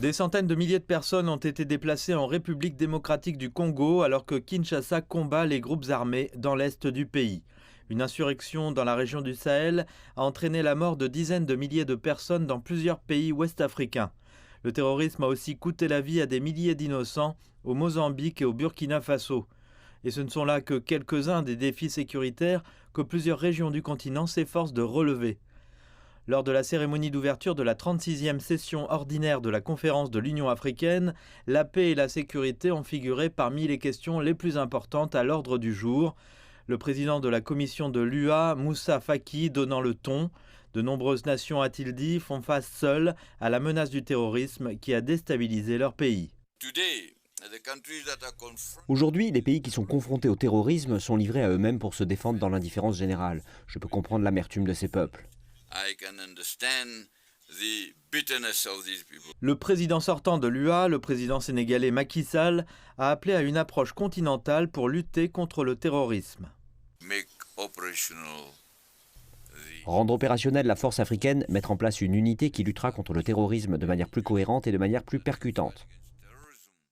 Des centaines de milliers de personnes ont été déplacées en République démocratique du Congo alors que Kinshasa combat les groupes armés dans l'est du pays. Une insurrection dans la région du Sahel a entraîné la mort de dizaines de milliers de personnes dans plusieurs pays ouest-africains. Le terrorisme a aussi coûté la vie à des milliers d'innocents au Mozambique et au Burkina Faso. Et ce ne sont là que quelques-uns des défis sécuritaires que plusieurs régions du continent s'efforcent de relever. Lors de la cérémonie d'ouverture de la 36e session ordinaire de la conférence de l'Union africaine, la paix et la sécurité ont figuré parmi les questions les plus importantes à l'ordre du jour. Le président de la commission de l'UA, Moussa Faki, donnant le ton. De nombreuses nations, a-t-il dit, font face seules à la menace du terrorisme qui a déstabilisé leur pays. Aujourd'hui, les pays qui sont confrontés au terrorisme sont livrés à eux-mêmes pour se défendre dans l'indifférence générale. Je peux comprendre l'amertume de ces peuples. Le président sortant de l'UA, le président sénégalais Macky Sall, a appelé à une approche continentale pour lutter contre le terrorisme. Rendre opérationnelle la force africaine, mettre en place une unité qui luttera contre le terrorisme de manière plus cohérente et de manière plus percutante.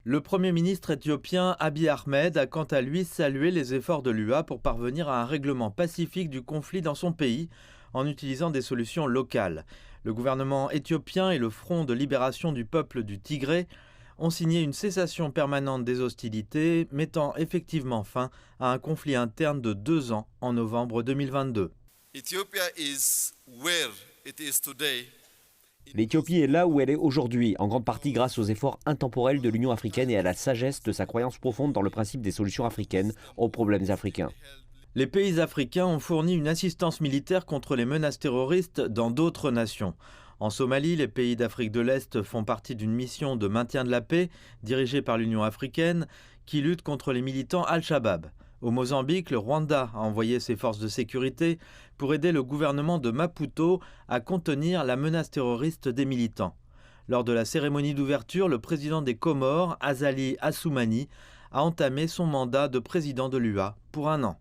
Le Premier ministre éthiopien Abiy Ahmed a quant à lui salué les efforts de l'UA pour parvenir à un règlement pacifique du conflit dans son pays en utilisant des solutions locales. Le gouvernement éthiopien et le Front de libération du peuple du Tigré ont signé une cessation permanente des hostilités, mettant effectivement fin à un conflit interne de 2 ans en novembre 2022. L'Éthiopie est là où elle est aujourd'hui, en grande partie grâce aux efforts intemporels de l'Union africaine et à la sagesse de sa croyance profonde dans le principe des solutions africaines aux problèmes africains. Les pays africains ont fourni une assistance militaire contre les menaces terroristes dans d'autres nations. En Somalie, les pays d'Afrique de l'Est font partie d'une mission de maintien de la paix dirigée par l'Union africaine qui lutte contre les militants Al-Shabaab. Au Mozambique, le Rwanda a envoyé ses forces de sécurité pour aider le gouvernement de Maputo à contenir la menace terroriste des militants. Lors de la cérémonie d'ouverture, le président des Comores, Azali Assoumani, a entamé son mandat de président de l'UA pour 1 an.